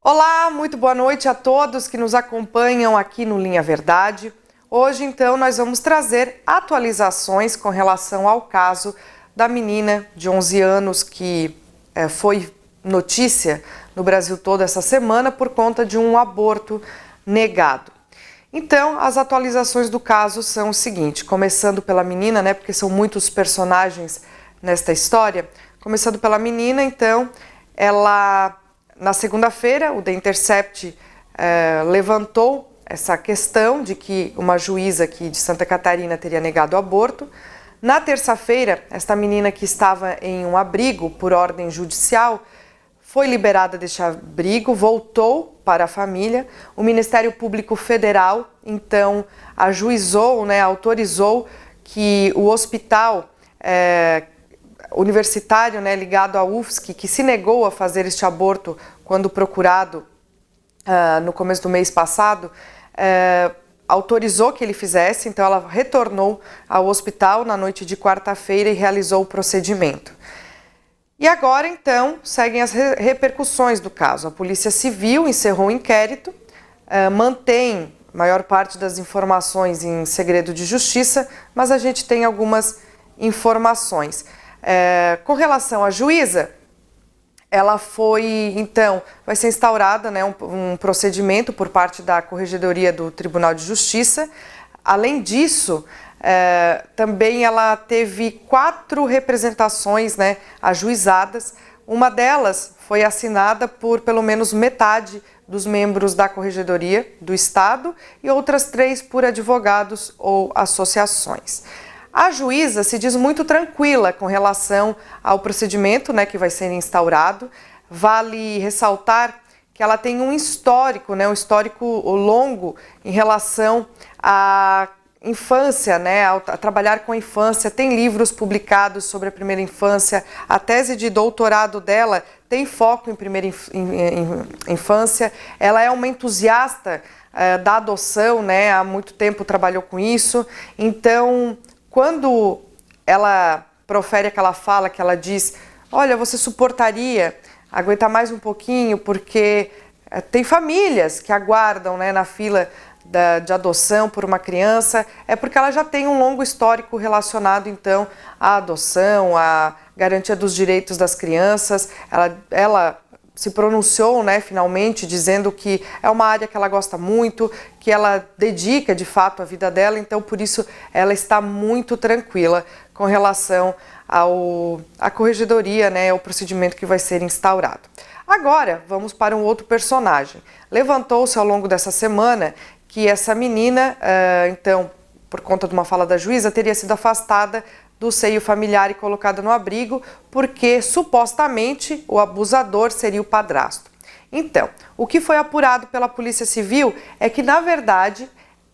Olá, muito boa noite a todos que nos acompanham aqui no Linha Verdade. Hoje, então, nós vamos trazer atualizações com relação ao caso da menina de 11 anos que foi notícia no Brasil todo essa semana por conta de um aborto negado. Então, as atualizações do caso são o seguinte, começando pela menina, né, porque são muitos personagens nesta história. Começando pela menina, então, ela... Na segunda-feira, o The Intercept levantou essa questão de que uma juíza aqui de Santa Catarina teria negado o aborto. Na terça-feira, esta menina que estava em um abrigo por ordem judicial foi liberada deste abrigo, voltou para a família. O Ministério Público Federal, então, ajuizou, autorizou que o hospital universitário, ligado à UFSC, que se negou a fazer este aborto quando procurado no começo do mês passado, autorizou que ele fizesse, então ela retornou ao hospital na noite de quarta-feira e realizou o procedimento. E agora, então, seguem as repercussões do caso. A Polícia Civil encerrou o inquérito, mantém a maior parte das informações em segredo de justiça, mas a gente tem algumas informações. Com relação à juíza, ela foi, então, vai ser instaurada um procedimento por parte da Corregedoria do Tribunal de Justiça. Além disso, também ela teve 4 representações ajuizadas. Uma delas foi assinada por pelo menos metade dos membros da Corregedoria do Estado e outras 3 por advogados ou associações. A juíza se diz muito tranquila com relação ao procedimento que vai ser instaurado. Vale ressaltar que ela tem um histórico, um histórico longo em relação à infância, a trabalhar com a infância. Tem livros publicados sobre a primeira infância. A tese de doutorado dela tem foco em primeira infância. Ela é uma entusiasta da adoção, há muito tempo trabalhou com isso. Então, quando ela profere aquela fala que ela diz, olha, você suportaria aguentar mais um pouquinho, porque tem famílias que aguardam na fila de adoção por uma criança, é porque ela já tem um longo histórico relacionado, então, à adoção, à garantia dos direitos das crianças. Ela se pronunciou, finalmente, dizendo que é uma área que ela gosta muito, que ela dedica, de fato, a vida dela, então, por isso, ela está muito tranquila com relação à corregedoria, ao procedimento que vai ser instaurado. Agora, vamos para um outro personagem. Levantou-se ao longo dessa semana que essa menina, então, por conta de uma fala da juíza, teria sido afastada do seio familiar e colocada no abrigo, porque supostamente o abusador seria o padrasto. Então, o que foi apurado pela Polícia Civil é que, na verdade,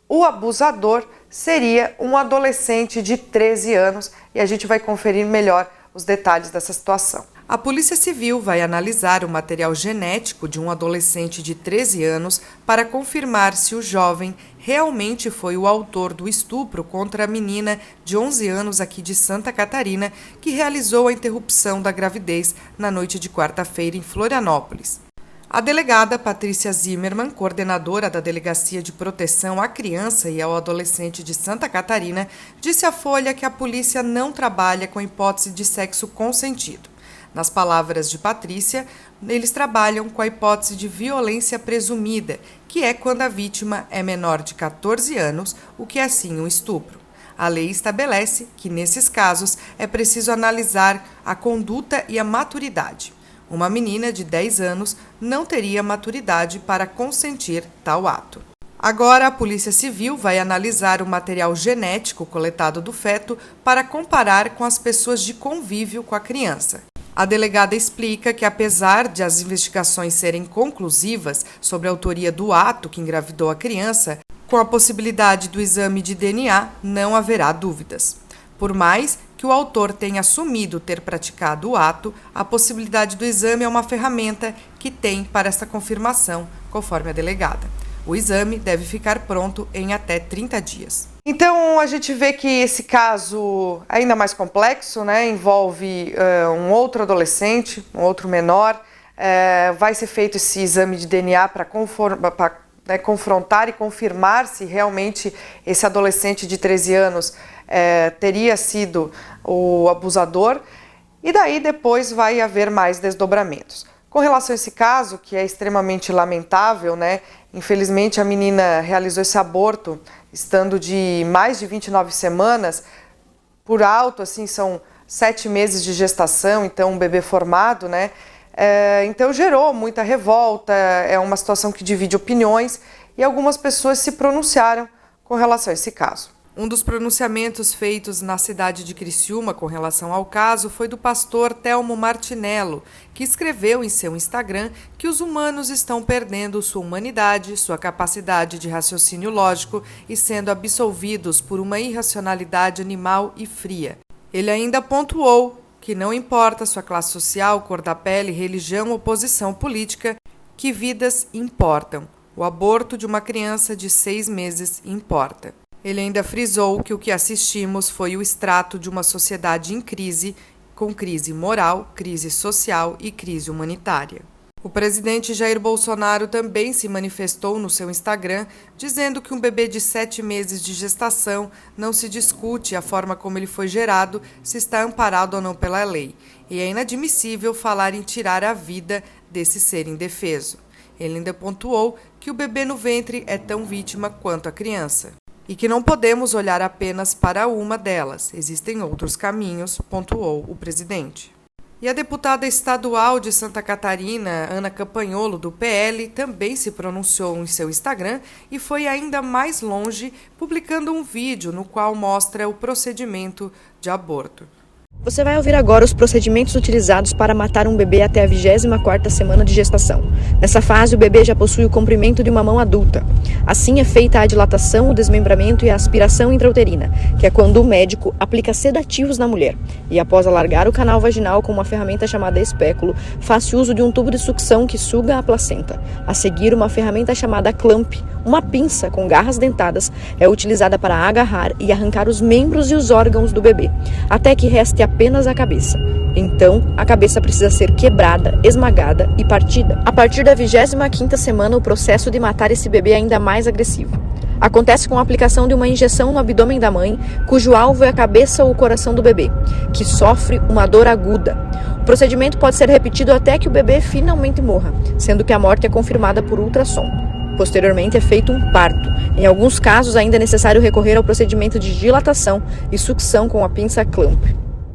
o abusador seria um adolescente de 13 anos e a gente vai conferir melhor os detalhes dessa situação. A Polícia Civil vai analisar o material genético de um adolescente de 13 anos para confirmar se o jovem realmente foi o autor do estupro contra a menina de 11 anos aqui de Santa Catarina, que realizou a interrupção da gravidez na noite de quarta-feira em Florianópolis. A delegada Patrícia Zimmermann, coordenadora da Delegacia de Proteção à Criança e ao Adolescente de Santa Catarina, disse à Folha que a polícia não trabalha com hipótese de sexo consentido. Nas palavras de Patrícia, eles trabalham com a hipótese de violência presumida, que é quando a vítima é menor de 14 anos, o que é sim um estupro. A lei estabelece que, nesses casos, é preciso analisar a conduta e a maturidade. Uma menina de 10 anos não teria maturidade para consentir tal ato. Agora, a Polícia Civil vai analisar o material genético coletado do feto para comparar com as pessoas de convívio com a criança. A delegada explica que, apesar de as investigações serem conclusivas sobre a autoria do ato que engravidou a criança, com a possibilidade do exame de DNA, não haverá dúvidas. Por mais que o autor tenha assumido ter praticado o ato, a possibilidade do exame é uma ferramenta que tem para essa confirmação, conforme a delegada. O exame deve ficar pronto em até 30 dias. Então, a gente vê que esse caso é ainda mais complexo, envolve um outro adolescente, um outro menor, vai ser feito esse exame de DNA para confrontar e confirmar se realmente esse adolescente de 13 anos teria sido o abusador, e daí depois vai haver mais desdobramentos. Com relação a esse caso, que é extremamente lamentável, né? Infelizmente a menina realizou esse aborto estando de mais de 29 semanas, por alto, assim, são 7 meses de gestação, então um bebê formado, né? Então gerou muita revolta, é uma situação que divide opiniões e algumas pessoas se pronunciaram com relação a esse caso. Um dos pronunciamentos feitos na cidade de Criciúma com relação ao caso foi do pastor Telmo Martinello, que escreveu em seu Instagram que os humanos estão perdendo sua humanidade, sua capacidade de raciocínio lógico e sendo absolvidos por uma irracionalidade animal e fria. Ele ainda pontuou que não importa sua classe social, cor da pele, religião ou posição política, que vidas importam. O aborto de uma criança de 6 meses importa. Ele ainda frisou que o que assistimos foi o extrato de uma sociedade em crise, com crise moral, crise social e crise humanitária. O presidente Jair Bolsonaro também se manifestou no seu Instagram, dizendo que um bebê de 7 meses de gestação não se discute a forma como ele foi gerado, se está amparado ou não pela lei, e é inadmissível falar em tirar a vida desse ser indefeso. Ele ainda pontuou que o bebê no ventre é tão vítima quanto a criança. E que não podemos olhar apenas para uma delas, existem outros caminhos, pontuou o presidente. E a deputada estadual de Santa Catarina, Ana Campanholo, do PL, também se pronunciou em seu Instagram e foi ainda mais longe, publicando um vídeo no qual mostra o procedimento de aborto. Você vai ouvir agora os procedimentos utilizados para matar um bebê até a 24ª semana de gestação. Nessa fase, o bebê já possui o comprimento de uma mão adulta. Assim é feita a dilatação, o desmembramento e a aspiração intrauterina, que é quando o médico aplica sedativos na mulher. E após alargar o canal vaginal com uma ferramenta chamada espéculo, faz uso de um tubo de sucção que suga a placenta. A seguir, uma ferramenta chamada clamp, uma pinça com garras dentadas, é utilizada para agarrar e arrancar os membros e os órgãos do bebê, até que reste apenas a cabeça. Então, a cabeça precisa ser quebrada, esmagada e partida. A partir da 25ª semana, o processo de matar esse bebê é ainda mais agressivo. Acontece com a aplicação de uma injeção no abdômen da mãe, cujo alvo é a cabeça ou o coração do bebê, que sofre uma dor aguda. O procedimento pode ser repetido até que o bebê finalmente morra, sendo que a morte é confirmada por ultrassom. Posteriormente é feito um parto. Em alguns casos ainda é necessário recorrer ao procedimento de dilatação e sucção com a pinça clamp.